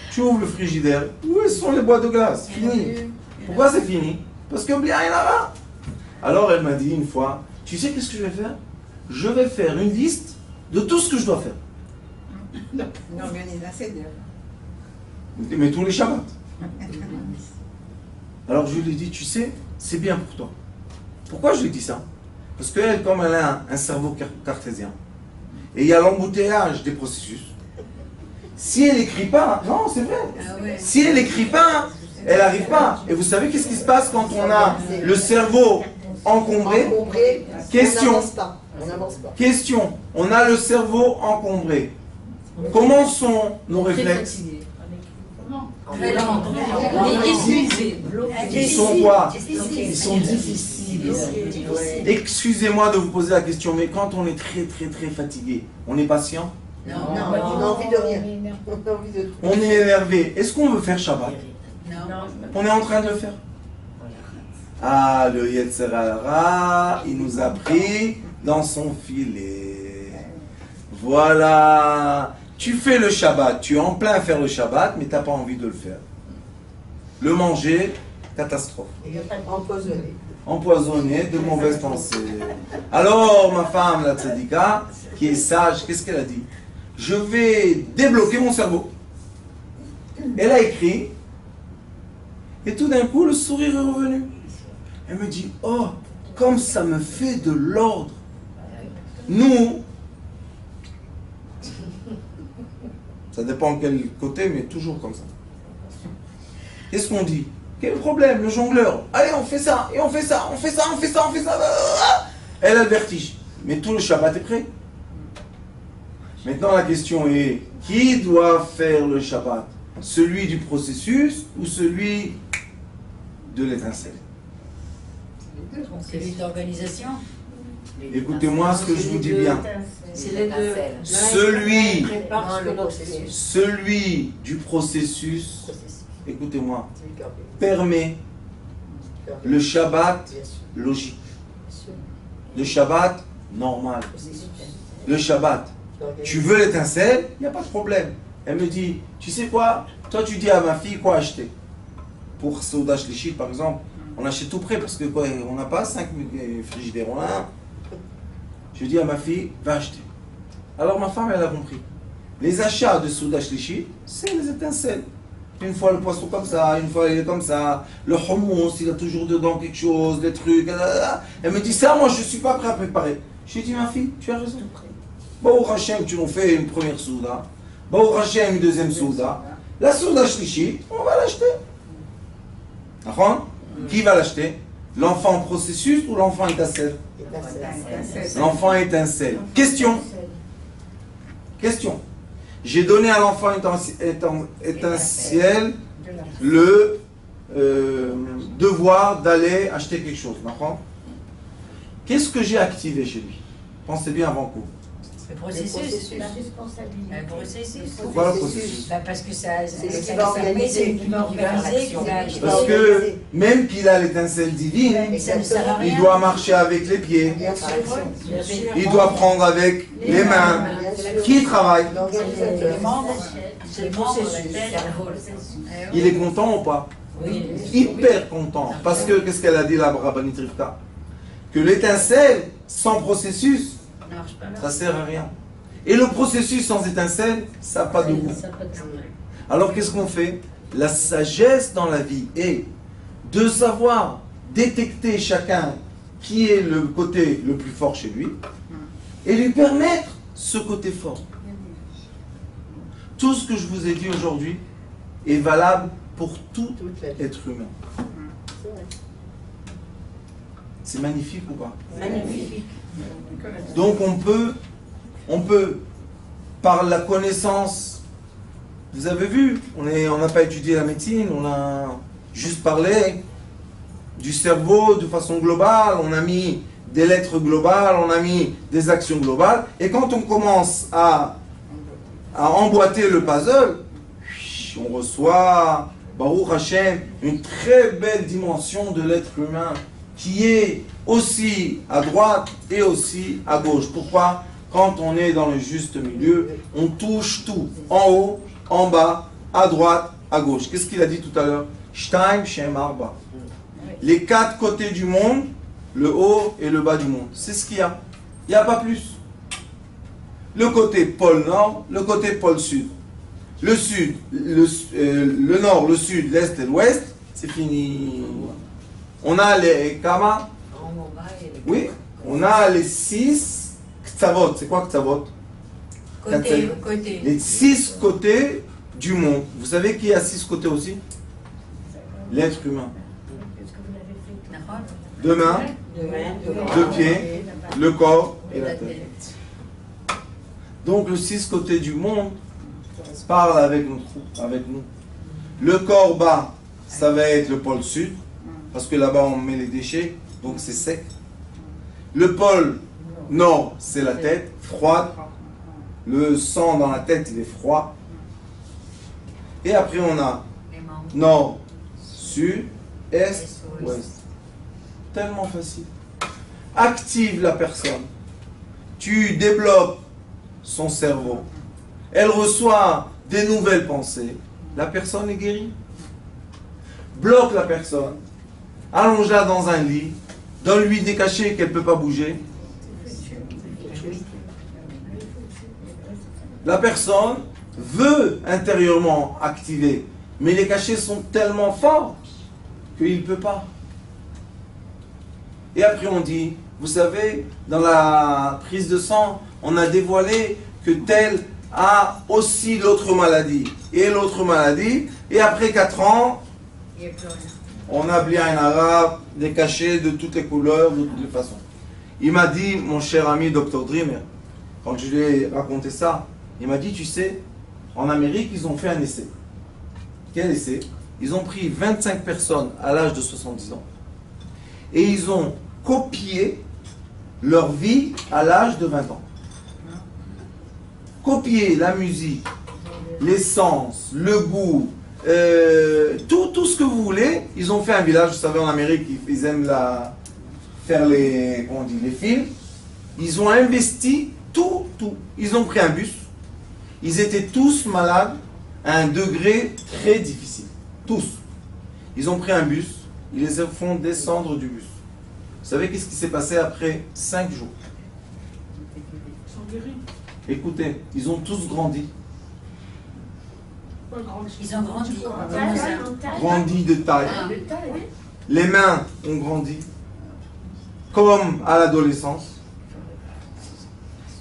Tu ouvres le frigidaire, où sont les boîtes de glace? Fini. Pourquoi c'est fini? Parce que bien il là. Alors elle m'a dit une fois, tu sais qu'est-ce que je vais faire? Je vais faire une liste de tout ce que je dois faire. Une organisation. Mais tous les Shabbats. Alors je lui ai dit, tu sais, c'est bien pour toi. Pourquoi je lui ai dit ça? Parce qu'elle, comme elle a un cerveau cartésien, et il y a l'embouteillage des processus, si elle n'écrit pas, non c'est vrai, si elle n'écrit pas, elle n'arrive pas. Et vous savez qu'est-ce qui se passe quand on a le cerveau encombré? Question. Question. On a le cerveau encombré. Comment sont nos réflexes? Ils sont quoi? Ils sont difficiles. Excusez-moi de vous poser la question, mais quand on est très très très fatigué, on est patient? Non, on a envie de rien. On est énervé. Est-ce qu'on veut faire Shabbat? On est en train de le faire. Ah, le Yetzer Hara, il nous a pris dans son filet. Voilà. Tu fais le Shabbat, tu es en plein à faire le Shabbat, mais tu n'as pas envie de le faire. Le manger, catastrophe. Empoisonné. Empoisonné de mauvaises pensées. Alors, ma femme, la tzadika, qui est sage, qu'est-ce qu'elle a dit? Je vais débloquer mon cerveau. Elle a écrit, et tout d'un coup, le sourire est revenu. Elle me dit, oh, comme ça me fait de l'ordre. Nous, ça dépend de quel côté, mais toujours comme ça. Qu'est-ce qu'on dit? Quel problème, le jongleur? Allez, on fait ça, et on fait ça, on fait ça, on fait ça, on fait ça. Elle a le vertige. Mais tout le Shabbat est prêt. Maintenant, la question est, qui doit faire le Shabbat? Celui du processus ou celui de l'étincelle? Celui d'organisation. Écoutez-moi ce que je vous dis bien. C'est les deux. Celui du processus, écoutez-moi, permet le Shabbat logique. Le Shabbat, normal. Le Shabbat. Tu veux l'étincelle, il n'y a pas de problème. Elle me dit, tu sais quoi, toi tu dis à ma fille quoi acheter. Pour Souda Shlichit par exemple, on achète tout près parce que quoi, on n'a pas 5 frigidaires, on a un. Je dis à ma fille, va acheter. Alors ma femme, elle a compris. Les achats de Souda Shlichit, c'est les étincelles. Une fois le poisson comme ça, une fois il est comme ça. Le hummus, il a toujours dedans quelque chose, des trucs. Elle me dit ça, moi je ne suis pas prêt à préparer. Je lui ai dit, ma fille, tu as raison. Baou Hachem, tu nous fais une première Souda. Baou Hachem, une deuxième Souda. La Souda Shlichit, on va l'acheter. D'accord? Qui va l'acheter? L'enfant en processus ou l'enfant étincelle? L'enfant étincelle. Question. J'ai donné à l'enfant étincelle le devoir d'aller acheter quelque chose. D'accord? Qu'est-ce que j'ai activé chez lui? Pensez bien avant coup. Le processus. La responsabilité. Le processus. Pourquoi le processus? Parce que ça, C'est ce qui va organiser. Parce que même qu'il a l'étincelle divine, ça ne sert à rien. il doit marcher avec les pieds, Bien sûr. il doit prendre avec les mains. Qui travaille? L'organisateur. C'est le processus. Il est content ou pas? Oui. Hyper content. Parce que, qu'est-ce qu'elle a dit la Rabbanit Rivka? Que l'étincelle sans processus, ça sert à rien. Et le processus sans étincelle, ça n'a pas de goût. Alors qu'est-ce qu'on fait? La sagesse dans la vie est de savoir détecter chacun qui est le côté le plus fort chez lui et lui permettre ce côté fort. Tout ce que je vous ai dit aujourd'hui est valable pour tout être humain. C'est magnifique ou pas? Magnifique. Donc on peut, par la connaissance, vous avez vu, on n'a pas étudié la médecine, on a juste parlé du cerveau de façon globale, on a mis des lettres globales, on a mis des actions globales, et quand on commence à emboîter le puzzle, on reçoit, Baruch Hashem, une très belle dimension de l'être humain qui est aussi à droite et aussi à gauche. Pourquoi? Quand on est dans le juste milieu, on touche tout, en haut, en bas, à droite, à gauche. Qu'est-ce qu'il a dit tout à l'heure? Shtaim Shem Arba. Les 4 côtés du monde, le haut et le bas du monde. C'est ce qu'il y a. Il n'y a pas plus. Le côté pôle nord, le côté pôle sud. Le sud, le nord, le sud, l'est et l'ouest, c'est fini. On a les Kama. Oui, on a les 6 Ktavot. C'est quoi Ktavot? Côté. Les 6 côtés du monde. Vous savez qui a 6 côtés aussi? L'être humain. Deux mains, deux pieds, le corps et la tête. Donc le 6 côtés du monde parle avec nous. Le corps bas, ça va être le pôle sud, parce que là-bas on met les déchets, donc c'est sec. Le pôle nord, c'est la tête, froide. Le sang dans la tête, il est froid. Et après on a nord, sud, est, ouest. Tellement facile. Active la personne. Tu débloques son cerveau. Elle reçoit des nouvelles pensées. La personne est guérie. Bloque la personne. Allonge-la dans un lit. Donne-lui des cachets qu'elle ne peut pas bouger. La personne veut intérieurement activer. Mais les cachets sont tellement forts qu'il ne peut pas. Et après on dit, vous savez, dans la prise de sang, on a dévoilé que tel a aussi l'autre maladie. Et l'autre maladie, et après 4 ans, on a bien un arabe, des cachets de toutes les couleurs, de toutes les façons. Il m'a dit, mon cher ami Dr Dreamer, quand je lui ai raconté ça, il m'a dit, tu sais, en Amérique, ils ont fait un essai. Quel essai? Ils ont pris 25 personnes à l'âge de 70 ans. Et ils ont copié leur vie à l'âge de 20 ans. Copier la musique, l'essence, le goût, tout ce que vous voulez. Ils ont fait un village, vous savez, en Amérique, ils aiment faire les, comment on dit, les films. Ils ont investi tout. Ils ont pris un bus. Ils étaient tous malades à un degré très difficile. Tous. Ils ont pris un bus. Ils les font descendre du bus. Vous savez qu'est-ce qui s'est passé après 5 jours? Écoutez, ils ont tous grandi. Ils ont grandi. Grandi de taille. Les mains ont grandi. Comme à l'adolescence.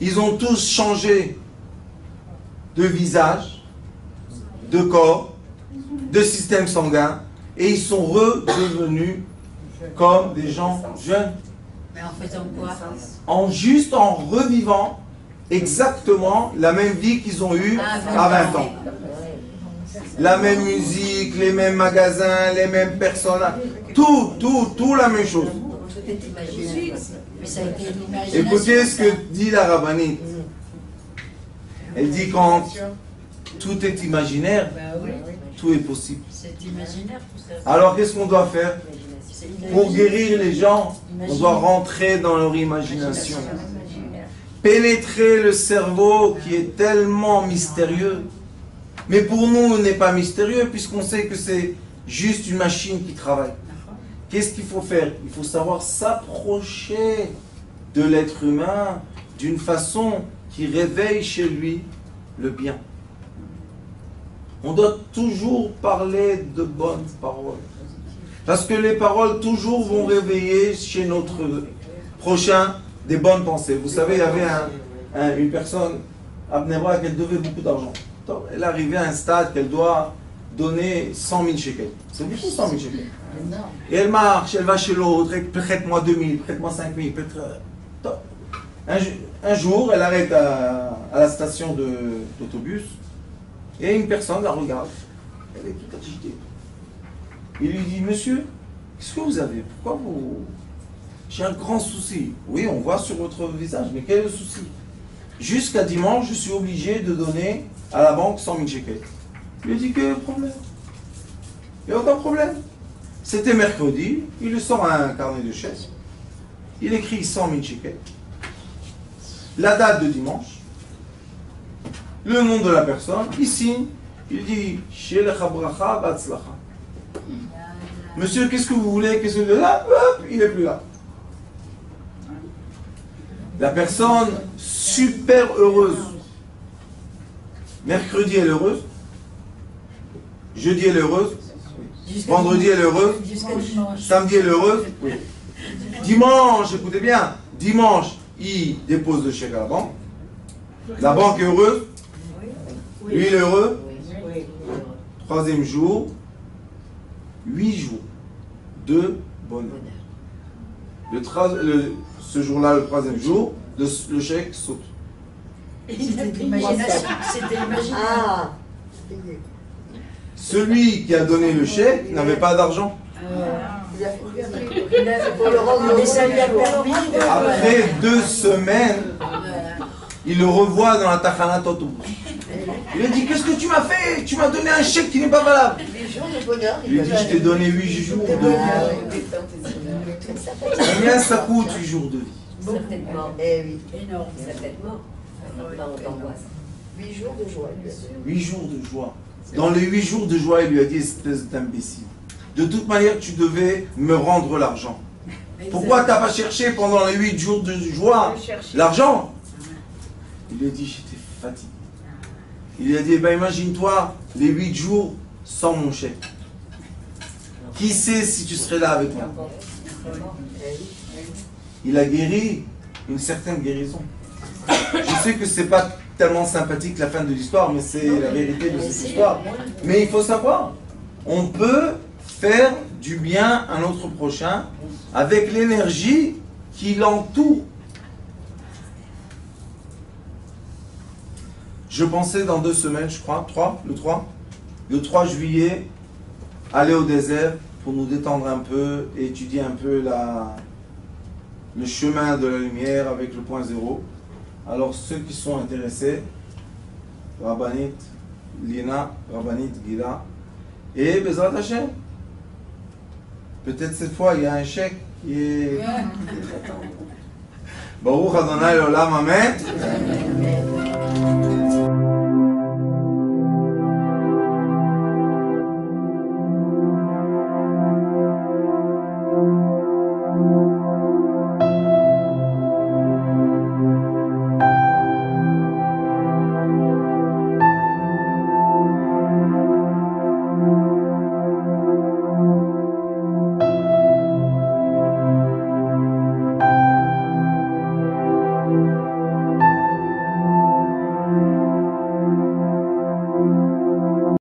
Ils ont tous changé de visage, de corps, de système sanguin. Et ils sont redevenus comme des gens jeunes. Mais en faisant quoi? Juste en revivant exactement la même vie qu'ils ont eue à 20 ans. La même musique, les mêmes magasins, les mêmes personnes, tout la même chose. Tout est imaginaire. Mais ça a été l'imagination. Écoutez ce que dit la rabbinite. Elle dit quand tout est imaginaire, tout est possible. C'est imaginaire tout ça. Alors qu'est-ce qu'on doit faire? Pour guérir les gens, on doit rentrer dans leur imagination. Pénétrer le cerveau qui est tellement mystérieux. Mais pour nous, il n'est pas mystérieux puisqu'on sait que c'est juste une machine qui travaille. Qu'est-ce qu'il faut faire? Il faut savoir s'approcher de l'être humain d'une façon qui réveille chez lui le bien. On doit toujours parler de bonnes paroles. Parce que les paroles toujours vont réveiller chez notre prochain des bonnes pensées. Vous savez, il y avait une personne à Bnei Brak, elle devait beaucoup d'argent. Elle est arrivée à un stade qu'elle doit donner 100 000 shekels. C'est beaucoup 100 000 shekels. Et elle marche, elle va chez l'autre, prête-moi 2 000, prête-moi 5 000. Un jour, elle arrête à la station d'autobus et une personne la regarde. Elle est toute agitée. Il lui dit, monsieur, qu'est-ce que vous avez? Pourquoi vous... J'ai un grand souci. Oui, on voit sur votre visage, mais quel est le souci? Jusqu'à dimanche, je suis obligé de donner à la banque 100 000 shekels. Il lui dit, quel est le problème? Il n'y a aucun problème. C'était mercredi, il lui sort un carnet de chèques. Il écrit 100 000 shekels. La date de dimanche. Le nom de la personne. Il signe. Il dit, Shelecha bracha batzlacha. Monsieur, qu'est-ce que vous voulez? Qu'est-ce que vous voulez? Là, hop, il n'est plus là. La personne super heureuse. Mercredi, elle est heureuse. Jeudi, elle est heureuse. Vendredi, elle est heureuse. Samedi, elle est heureuse. Oui. Dimanche, écoutez bien. Dimanche, il dépose le chèque à la banque. La banque est heureuse. Lui, il est heureux. Troisième jour. 8 jours de bonheur. Ce jour-là, le troisième jour, le chèque saute. C'était l'imagination. C'était l'imaginaire. Celui qui a donné le chèque n'avait pas d'argent. Mais ça lui a permis de... Après 2 semaines, il le revoit dans la Tachanat autobus. Il lui dit, qu'est-ce que tu m'as fait? Tu m'as donné un chèque qui n'est pas valable. Il lui dit, je t'ai donné 8 jours de vie. Combien ça coûte 8 jours de vie? Certainement. Eh oui. Énorme. Certainement. Dans l'angoisse. 8 jours de joie. 8 jours de joie. Dans les 8 jours de joie, il lui a dit, espèce d'imbécile. De toute manière, tu devais me rendre l'argent. Pourquoi tu n'as pas cherché pendant les 8 jours de joie l'argent? Il lui a dit, j'étais fatigué. Il lui a dit, eh ben, imagine-toi les 8 jours sans mon chèque. Qui sait si tu serais là avec moi? Il a guéri une certaine guérison. Je sais que c'est pas tellement sympathique la fin de l'histoire, mais c'est la vérité de cette histoire. Mais il faut savoir, on peut faire du bien à notre prochain avec l'énergie qui l'entoure. Je pensais dans 2 semaines, je crois, le 3 juillet, aller au désert pour nous détendre un peu et étudier un peu le chemin de la lumière avec le point zéro. Alors ceux qui sont intéressés, Rabbanit Lina, Rabbanit Gila, et Bezrat Hashem. Peut-être cette fois il y a un chèque qui est... Baruch Adonai l'olam, amen.